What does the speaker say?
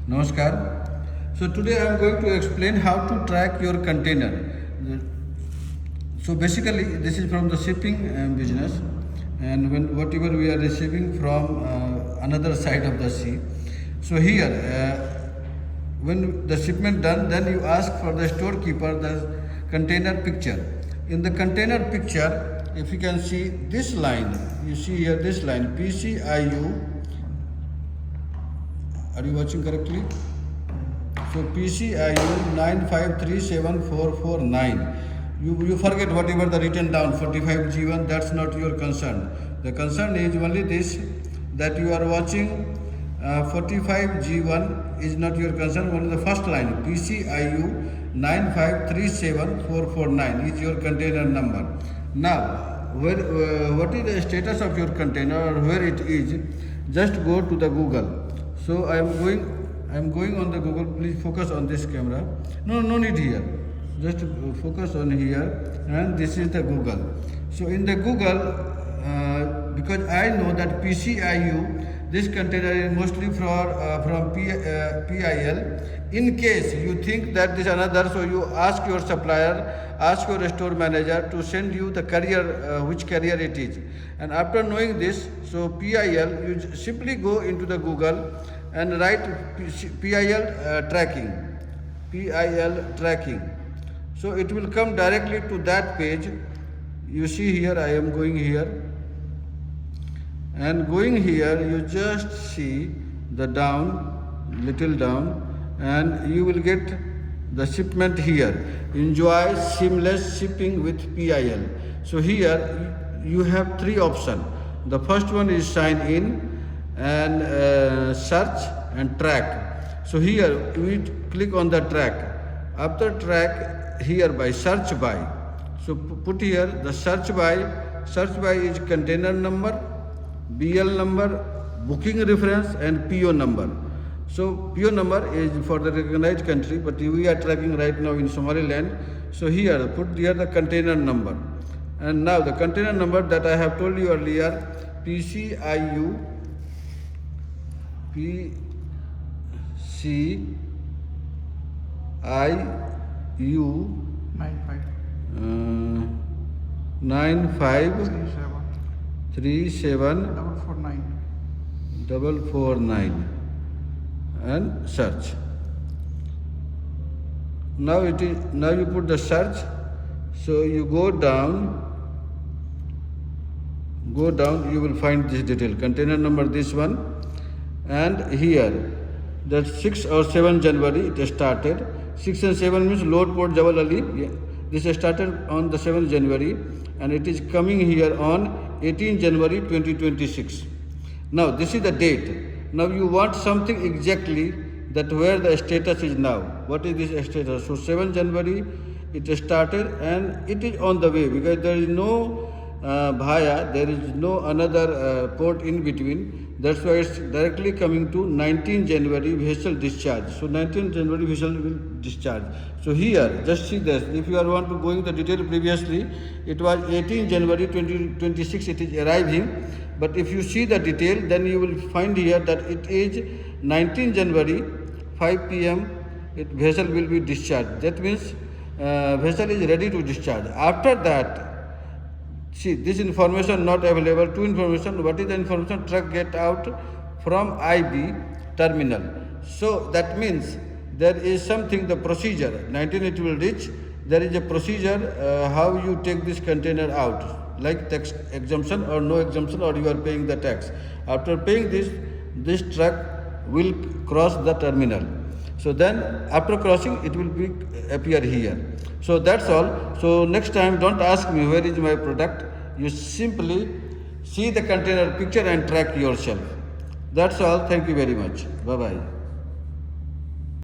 Namaskar. So today I am going to explain how to track your container. So basically this is from the shipping business, and when whatever we are receiving from another side of the sea. So here when the shipment done, then you ask for the storekeeper the container picture. In the container picture, if you can see this line, you see here this line PCIU. Are you watching correctly? So PCIU 9537449. You forget whatever the written down 45G1, that's not your concern. The concern is only this, that you are watching 45G1 is not your concern. Only the first line PCIU 9537449 is your container number. Now what is the status of your container or where it is? Just go to the Google. So I am going on the Google. Please focus on this camera. No need here. Just focus on here, and this is the Google. So in the Google, because I know that PCIU, this container is mostly from PIL. In case you think that this another, so you ask your supplier, ask your store manager to send you the carrier, which carrier it is. And after knowing this, so PIL, you simply go into the Google and write PIL tracking. PIL tracking. So it will come directly to that page. You see here, I am going here. And going here, you just see the down, little down, and you will get the shipment here. Enjoy seamless shipping with PIL. So here you have three options. The first one is sign in and search and track. So here we click on the track. After track, here by search by. So put here the search by. Search by is container number, BL number, booking reference, and PO number. So PO number is for the recognized country, but we are tracking right now in Somaliland. So here put here the container number. And now the container number that I have told you earlier, PCIU 9537449 and search. Now you put the search. So you go down, you will find this detail. Container number this one, and here that 6 or 7 January it started. 6 and 7 means load port Jabal Ali. This started on the 7th January and it is coming here on 18 January 2026. Now this is the date. Now you want something exactly that where the status is now. What is this status? So 7 January it started and it is on the way, because there is no there is no another port in between. That's why it's directly coming to 19 January vessel discharge. So 19 January vessel will discharge. So here, just see this. If you are want to going the detail previously, it was 18 January 2026 it is arriving. But if you see the detail, then you will find here that it is 19 January 5 p.m. Vessel will be discharged. That means vessel is ready to discharge. After that, see, this information not available. Two information. What is the information? Truck get out from IB terminal. So that means there is something, the procedure. 19 it will reach. There is a procedure how you take this container out, like tax exemption or no exemption, or you are paying the tax. After paying this truck will cross the terminal. So then after crossing, it will appear here. So that's all. So next time, don't ask me where is my product. You simply see the container picture and track yourself. That's all. Thank you very much. Bye-bye.